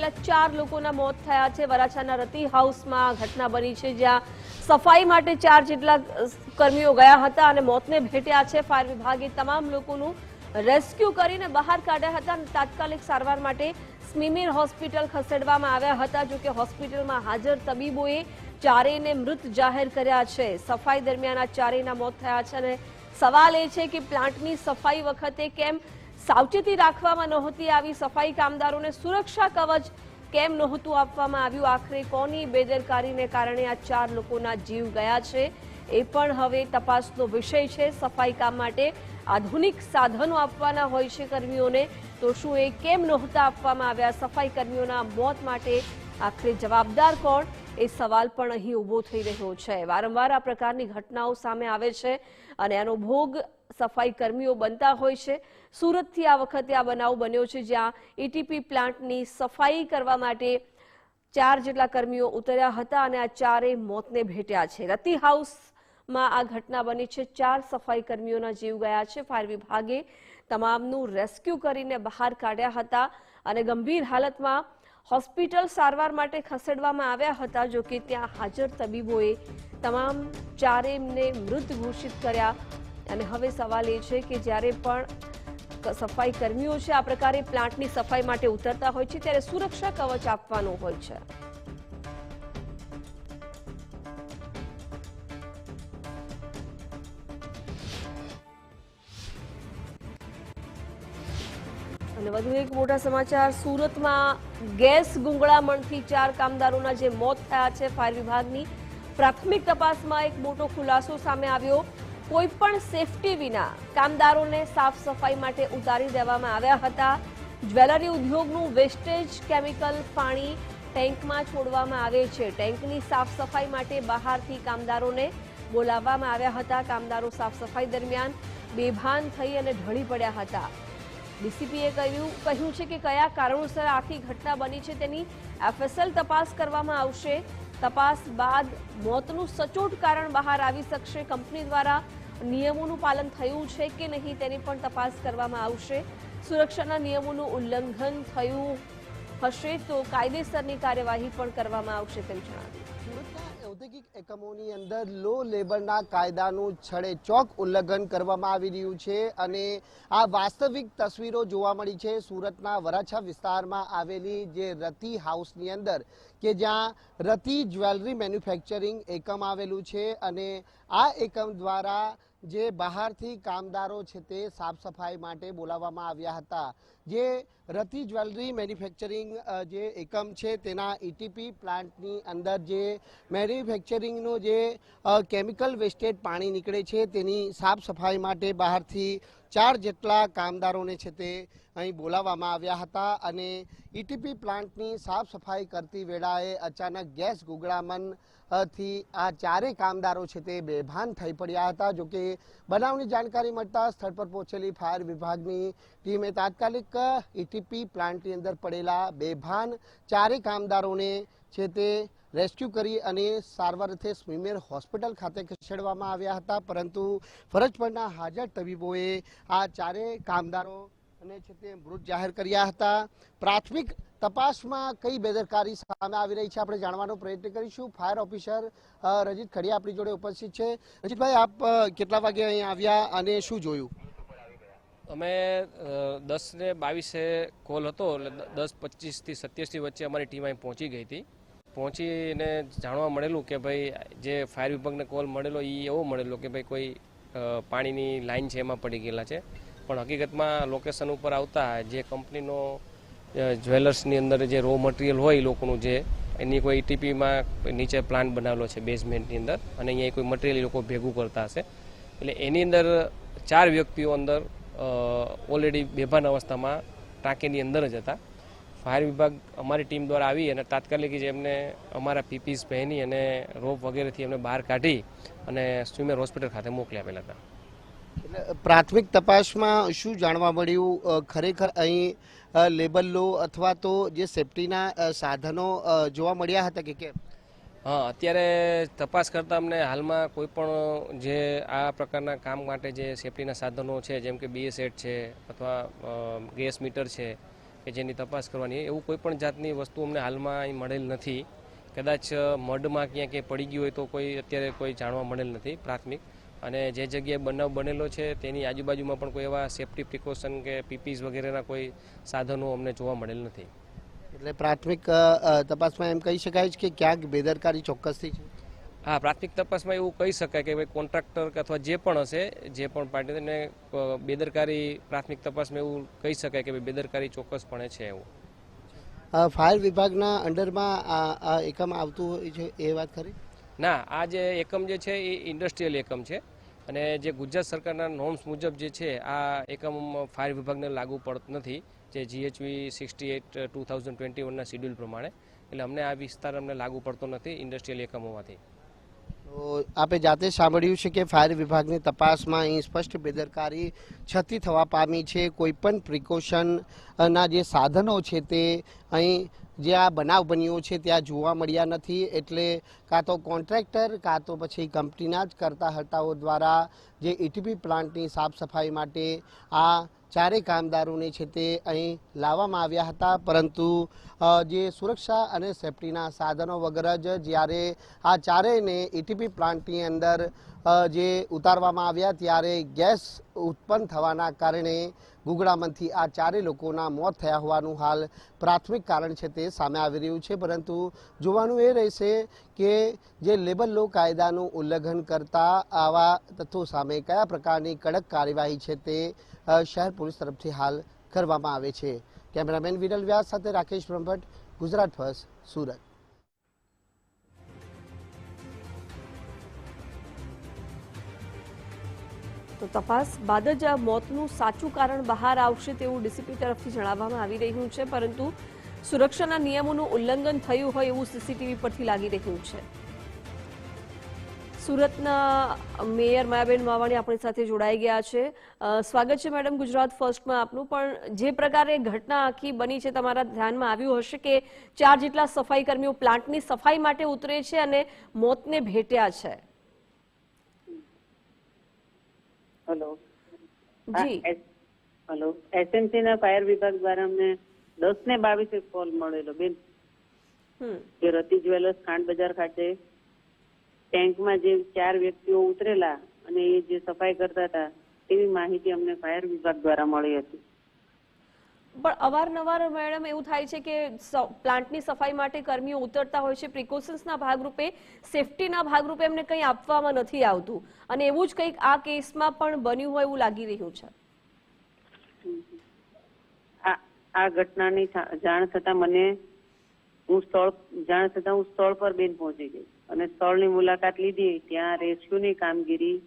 આવેલા 4 લોકોના મોત થયા છે। વરાછાના રતિ હાઉસમાં ઘટના બની છે, જ્યાં સફાઈ માટે 4 જેટલા કર્મીઓ ગયા હતા અને મોતને ભેટ્યા છે। ફાયર વિભાગે તમામ લોકોનું રેસ્ક્યુ કરીને બહાર કાઢ્યા હતા અને તાત્કાલિક સારવાર માટે સ્મીમેર હોસ્પિટલ ખસેડવામાં આવ્યા હતા। જો કે હોસ્પિટલમાં હાજર તબીબોએ ચારેયને મૃત જાહેર કર્યા છે। સફાઈ દરમિયાન આ ચારેયના મોત થયા છે અને સવાલ એ છે કે પ્લાન્ટની સફાઈ વખતે કેમ સાવચેતી રાખવામાં નહોતી આવી, સફાઈ કામદારોને સુરક્ષા કવચ કેમ નહોતું આપવામાં આવ્યું, આખરે કોની બેદરકારીને કારણે આ 4 લોકોના જીવ ગયા છે એ પણ હવે તપાસનો વિષય છે। સફાઈ કામ માટે આધુનિક સાધનો આપવાના હોય છે કર્મીઓને, તો શું એ કેમ નહોતા આપવામાં આવ્યા? સફાઈ કર્મીઓના મોત માટે આખરે જવાબદાર કોણ, એ સવાલ પણ અહીં ઊભો થઈ રહ્યો છે। વારંવાર આ પ્રકારની ઘટનાઓ સામે આવે છે અને આનો ભોગ સફાઈ કર્મીઓ બનતા હોય છે। સુરતથી આ વખતે આ બનાવ બન્યો છે, જ્યાં એટીપી પ્લાન્ટની સફાઈ કરવા માટે 4 જેટલા કર્મીઓ ઉતર્યા હતા અને આ 4 મોતને ભેટ્યા છે। રતિ હાઉસમાં આ ઘટના બની છે, 4 સફાઈ કર્મીઓના જીવ ગયા છે। ફાયર વિભાગે તમામનું રેસ્ક્યુ કરીને બહાર કાઢ્યા હતા અને ગંભીર હાલતમાં હોસ્પિટલ સારવાર માટે ખસેડવામાં આવ્યા હતા। જો કે ત્યાં હાજર તબીબોએ તમામ 4ને મૃત ઘોષિત કર્યા અને હવે સવાલ એ છે કે જ્યારે પણ સફાઈ કર્મીઓ છે આ પ્રકારે પ્લાન્ટની સફાઈ માટે ઉતરતા હોય છે ત્યારે સુરક્ષા કવચ આપવાનું હોય છે। અને વધુ એક મોટા સમાચાર, સુરતમાં ગેસ ગુંગળામણથી 4 કામદારોના જે મોત થયા છે, ફાયર વિભાગની પ્રાથમિક તપાસમાં એક મોટો ખુલાસો સામે આવ્યો। કોઈ પણ સેફટી વિના કામદારોને સાફ સફાઈ માટે ઉતારી દેવામાં આવ્યા હતા। જ્વેલરી ઉદ્યોગનું વેસ્ટેજ કેમિકલ પાણી ટેન્કમાં છોડવામાં આવે છે। ટેન્કની સાફ સફાઈ માટે બહારથી કામદારોને બોલાવવામાં આવ્યા હતા। કામદારો સાફ સફાઈ દરમિયાન બેભાન થઈ અને ઢળી પડ્યા હતા। ડીસીપીએ કહ્યું છે કે કયા કારણોસર આખી ઘટના બની છે તેની એફએસએલ તપાસ કરવામાં આવશે। તપાસ બાદ મોતનું સચોટ કારણ બહાર આવી શકશે। કંપની દ્વારા નિયમોનું પાલન થયું છે કે નહીં તેની પણ તપાસ કરવામાં આવશે। સુરક્ષાના નિયમોનું ઉલ્લંઘન થયું હશે તો કાયદેસરની કાર્યવાહી પણ કરવામાં આવશે તેમ જણાવ્યું। સુરતના ઔદ્યોગિક એકમોની અંદર લો લેબરના કાયદાનું છડેચોક ઉલ્લંઘન કરવામાં આવી રહ્યું છે અને આ વાસ્તવિક તસવીરો જોવા મળી છે સુરતના વરાછા વિસ્તારમાં આવેલી જે રતિ હાઉસની અંદર, કે જ્યાં રતિ જ્વેલરી મેન્યુફેક્ચરિંગ એકમ આવેલું છે અને આ એકમ દ્વારા જે બહારથી કામદારો છે તે સાફ સફાઈ માટે બોલાવવામાં આવ્યા હતા। જે રતિ જ્વેલરી મેન્યુફેક્ચરિંગ જે એકમ છે તેના એટીપી પ્લાન્ટની અંદર જે મેન્યુફેક્ચરિંગનું જે કેમિકલ વેસ્ટેજ પાણી નીકળે છે તેની સાફ સફાઈ માટે બહારથી 4 જેટલા કામદારોને છે તે અહીં બોલાવવામાં આવ્યા હતા અને એટીપી પ્લાન્ટની સાફ સફાઈ કરતી વેળાએ અચાનક ગેસ ગુંગળામણ થી આ 4 કામદારો છે તે બેભાન થઈ પડ્યા હતા। જો કે બનાવની જાણકારી મળતા સ્થળ પર પહોંચેલી ફાયર વિભાગની ટીમે તાત્કાલિક એટીપી પ્લાન્ટની અંદર પડેલા બેભાન 4 કામદારોને છે તે રેસ્ક્યુ કરી અને સારવાર અર્થે સ્મીમેર હોસ્પિટલ ખાતે ખસેડવામાં આવ્યા હતા, પરંતુ ફરજ પરના હાજર તબીબોએ આ 4 કામદારો અને છે તે મૃત જાહેર કર્યા હતા। પ્રાથમિક તપાસમાં કઈ બેદરકારી સામે આવી રહી છે આપણે જાણવાનો પ્રયત્ન કરીશું। ફાયર ઓફિસર રજીત ખડિયા આપણી જોડે ઉપસ્થિત છે। રજીતભાઈ, આપ કેટલા વાગે અહીં આવ્યા અને શું જોયું? અમે 10:22 કોલ હતો, એટલે 10:25 થી 27 વચ્ચે અમારી ટીમ અહીં પહોંચી ગઈ હતી। પહોંચીને જાણવા મળેલું કે ભાઈ જે ફાયર વિભાગને કોલ મળેલો એ એવો મળેલો કે ભાઈ કોઈ પાણીની લાઈન છે એમાં પડી ગયેલા છે, પણ હકીકતમાં લોકેશન ઉપર આવતા જે કંપનીનો જ્વેલર્સની અંદર જે રો મટીરિયલ હોય લોકોનું, જે એની કોઈ ટીપીમાં નીચે પ્લાન્ટ બનાવેલો છે બેઝમેન્ટની અંદર અને અહીંયા કોઈ મટીરિયલ લોકો ભેગું કરતા હશે, એટલે એની અંદર 4 વ્યક્તિઓ અંદર ઓલરેડી બેભાન અવસ્થામાં ટાંકીની અંદર જ હતા। ફાયર વિભાગ અમારી ટીમ દ્વારા આવી અને તાત્કાલિક જે એમને અમારા પીપીસ પહેરી અને રોપ વગેરેથી એમને બહાર કાઢી અને સ્મીમેર હોસ્પિટલ ખાતે મોકલી આપેલા હતા। એટલે પ્રાથમિક તપાસમાં શું જાણવા મળ્યું? ખરેખર અહીં લેબલ લો અથવા તો જે સેફટીના સાધનો જોવા મળ્યા હતા કે કેમ? હા, અત્યારે તપાસ કરતાં અમને હાલમાં કોઈ પણ જે આ પ્રકારના કામ માટે જે સેફટીના સાધનો છે, જેમ કે BA સેટ છે અથવા ગેસ મીટર છે કે જેની તપાસ કરવાની એવું કોઈ પણ જાતની વસ્તુ અમને હાલમાં અહીં મળેલ નથી. કદાચ મઢમાં ક્યાંક પડી ગયું હોય તો કોઈ અત્યારે કોઈ જાણવા મળેલ નથી પ્રાથમિક. અને જે જગ્યાએ બનાવ બનેલો છે તેની આજુબાજુમાં પણ કોઈ એવા સેફટી પ્રિકોશન કે પીપીસ વગેરેના કોઈ સાધનો અમને જોવા મળેલ નથી. એટલે પ્રાથમિક તપાસમાં એમ કહી શકાય છે કે ક્યાંક બેદરકારી ચોક્કસથી છે. હા, પ્રાથમિક તપાસમાં એવું કહી શકાય કે ભાઈ કોન્ટ્રાક્ટર અથવા જે પણ હશે, જે પણ પાર્ટીને બેદરકારી પ્રાથમિક તપાસમાં એવું કહી શકાય કે ભાઈ બેદરકારી ચોક્કસપણે છે એવું. ફાયર વિભાગના અંડરમાં આ એકમ આવતું હોય છે એ વાત ખરી? ના, આ જે એકમ જે છે એ ઇન્ડસ્ટ્રીયલ એકમ છે અને જે ગુજરાત સરકારના નોર્મ્સ મુજબ જે છે આ એકમ ફાયર વિભાગને લાગુ પડતો નથી, જે GHV 68/2021ના શિડ્યુલ પ્રમાણે. એટલે અમને આ વિસ્તાર અમને લાગુ પડતો નથી ઇન્ડસ્ટ્રીયલ એકમ હોવાથી. તો આપે જાતે સાંભળ્યું છે કે ફાયર વિભાગની તપાસમાં અહીં સ્પષ્ટ બેદરકારી છતી થવા પામી છે. કોઈ પણ પ્રિકોશનના જે સાધનો છે તે અહીં જે આ બનાવ બન્યો છે ત્યાં જોવા મળ્યા નથી. એટલે કાં તો કોન્ટ્રાક્ટર કાં તો પછી કંપનીના જ કરતા હર્તાઓ દ્વારા જે ETP પ્લાન્ટની સાફ સફાઈ માટે આ ચારેય કામદારોને છે તે અહીં લાવવામાં આવ્યા હતા, પરંતુ જે સુરક્ષા અને સેફટીના સાધનો વગર જ જ્યારે આ ચારેયને ETP પ્લાન્ટની અંદર જે ઉતારવામાં આવ્યા ત્યારે ગેસ ઉત્પન્ન થવાના કારણે ગુગળામણથી આ ચારેય લોકોના મોત થયા હોવાનું હાલ પ્રાથમિક કારણ છે તે સામે આવી રહ્યું છે. પરંતુ જોવાનું એ રહેશે કે જે લેબર લો કાયદાનું ઉલ્લંઘન કરતા આવા તત્વો સામે કયા પ્રકારની કડક કાર્યવાહી છે તે શહેર પોલીસ તરફથી હાલ કરવામાં આવે છે. કેમેરામેન વિરલ વ્યાસ સાથે રાકેશ બ્રહ્મભટ્ટ, ગુજરાત ફર્સ્ટ, સુરત. તો તપાસ બાદ જ આ મોતનું સાચું કારણ બહાર આવશે તેવું ડીસીપી તરફથી જણાવવામાં આવી રહ્યું છે, પરંતુ સુરક્ષાના નિયમોનું ઉલ્લંઘન થયું હોય એવું સીસીટીવી પરથી લાગી રહ્યું છે. સુરતના મેયર માયાબેન માવાણી આપણી સાથે જોડાઈ ગયા છે. સ્વાગત છે મેડમ ગુજરાત ફર્સ્ટમાં આપનું. પણ જે પ્રકારે ઘટના આખી બની છે તમારા ધ્યાનમાં આવ્યું હશે કે 4 જેટલા સફાઈ કર્મીઓ પ્લાન્ટની સફાઈ માટે ઉતરે છે અને મોતને ભેટ્યા છે. હેલો જી હેલો, SMC ના ફાયર વિભાગ દ્વારા અમને 10 ને 22 કોલ મળેલો બેન કે રતિ જ્વેલર્સ ખાંડ બજાર ખાતે ટેન્કમાં જે 4 વ્યક્તિઓ ઉતરેલા અને એ જે સફાઈ કરતા હતા તેવી માહિતી અમને ફાયર વિભાગ દ્વારા મળી હતી. પણ અવારનવાર મેડમ એવું થાય છે કે પ્લાન્ટની સફાઈ માટે કર્મીઓ ઉતરતા હોય છે, પ્રિકોશન્સના ભાગરૂપે, સેફટીના ભાગરૂપે એમને કંઈ આપવામાં નથી આવતું, અને એવું જ કંઈક આ કેસમાં પણ બન્યું હોય એવું લાગી રહ્યું છે. આ ઘટનાની જાણ થતાં હું સ્થળ પર બેન પહોંચી ગઈ અને સ્થળની મુલાકાત લીધી. ત્યાં રેસ્ક્યુની કામગીરી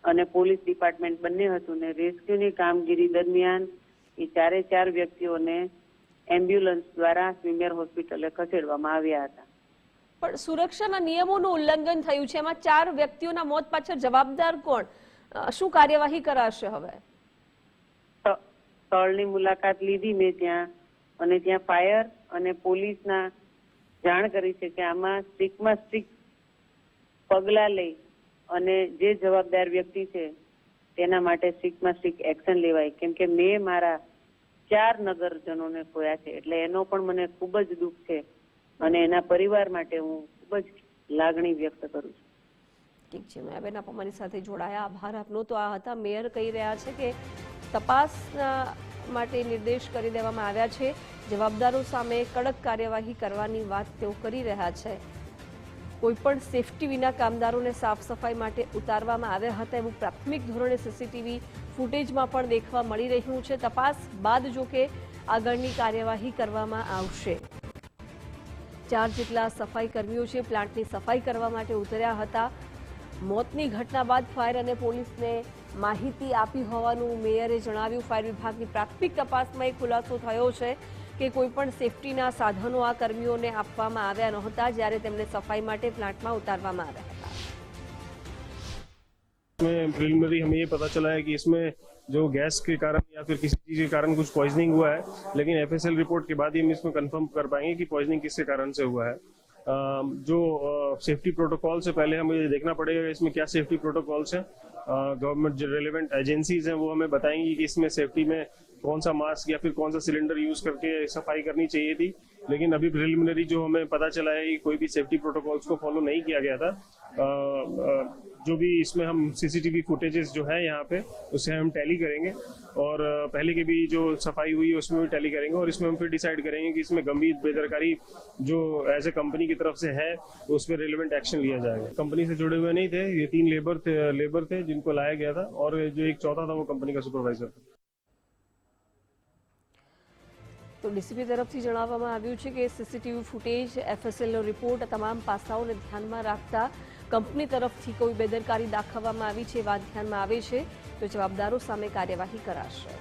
અને પોલીસ ડિપાર્ટમેન્ટ બંને હતું ને રેસ્ક્યુની કામગીરી દરમિયાન એ 4 વ્યક્તિઓને એમ્બ્યુલન્સ દ્વારા સ્વીમેર હોસ્પિટલે ખસેડવામાં આવ્યા હતા. પણ સુરક્ષાના નિયમોનું ઉલ્લંઘન થયું છે, એમાં 4 વ્યક્તિઓના મોત પાછળ જવાબદાર કોણ? શું કાર્યવાહી કરાશે હવે? સ્થળની મુલાકાત લીધી મેં ત્યાં, અને ત્યાં ફાયર અને પોલીસના જાણ કરી છે કે આમાં સ્ટ્રિક્ટમાં સ્ટ્રિક્ટ પગલાં લઈ અને જે જવાબદાર વ્યક્તિ છે તેના માટે સ્ટ્રિક્ટમાં સ્ટ્રિક્ટ એક્શન લેવાય. કેમ કે મેં મારા 4 નગરજનોને ખોયા છે, એટલે એનો પણ મને ખૂબ જ દુઃખ છે અને એના પરિવાર માટે હું ખૂબ જ લાગણી વ્યક્ત કરું છું. ઠીક છે મેં આપ અમારી સાથે જોડાયા, આભાર આપનો. તો આ હતા મેયર કહી રહ્યા છે કે તપાસના માટે નિર્દેશ કરી દેવામાં આવ્યા છે, જવાબદારો સામે કડક કાર્યવાહી કરવાની વાત તેઓ કરી રહ્યા છે. કોઈપણ સેફટી વિના કામદારોને સાફ સફાઈ માટે ઉતારવામાં આવ્યા હતા એવું પ્રાથમિક ધોરણે સીસીટીવી ફૂટેજમાં પણ દેખવા મળી રહ્યું છે. તપાસ બાદ જોકે આગળની કાર્યવાહી કરવામાં આવશે. 4 જેટલા સફાઈ કર્મીઓ છે પ્લાન્ટની સફાઈ કરવા માટે ઉતર્યા હતા. મોતની ઘટના બાદ ફાયર અને પોલીસને માહિતી આપી હોવાનું મેયરે જણાવ્યું. ફાયર વિભાગની પ્રાથમિક તપાસમાં એક ખુલાસો થયો છે કે કોઈપણ સેફટીના સાધનો આ કર્મીઓને આપવામાં આવ્યા નહોતા જ્યારે તેમને સફાઈ માટે પ્લાન્ટમાં उतारવામાં આવ્યા હતા. इसमें प्रिलिमिनरी हमें ये पता चला है कि इसमें जो गैस के कारण या फिर किसी चीज के कारण कुछ पॉइजनिंग हुआ है, लेकिन FSL रिपोर्ट के बाद ही हम इसमें कंफर्म कर पाएंगे कि पॉइजनिंग किसके कारण से हुआ है. जो सेफ्टी प्रोटोकॉल से पहले हमें ये देखना पड़ेगा कि इसमें क्या सेफ्टी प्रोटोकॉल्स हैं. गवर्नमेंट जो रेलेवेंट एजेंसीज हैं वो हमें बताएंगी कि इसमें सेफ्टी में कौन सा मास्क या फिर कौन सा सिलेंडर यूज करके सफाई करनी चाहिए थी, लेकिन अभी प्रिलिमिनरी जो हमें पता चला है कि कोई भी सेफ्टी प्रोटोकॉल्स को फॉलो नहीं किया गया था। जो भी इसमें हम सीसीटीवी फुटेजेस जो है यहाँ पे उससे हम टैली करेंगे और पहले की भी जो सफाई हुई है उसमें भी टैली करेंगे और इसमें हम फिर डिसाइड करेंगे कि इसमें गंभीर बेदरकारी जो एज ए कंपनी की तरफ से है उस पर रिलेवेंट एक्शन लिया जाएगा। कंपनी से जुड़े हुए नहीं थे, ये 3 लेबर थे जिनको लाया गया था और जो एक चौथा था वो कंपनी का सुपरवाइजर था। તો ડીસીપી તરફથી જણાવવામાં આવ્યું છે કે સીસીટીવી ફૂટેજ, એફએસએલનો રિપોર્ટ તમામ પાસાઓને ધ્યાનમાં રાખતા કંપની તરફથી કોઈ બેદરકારી દાખવવામાં આવી છે એ વાત ધ્યાનમાં આવે છે તો જવાબદારો સામે કાર્યવાહી કરાશે।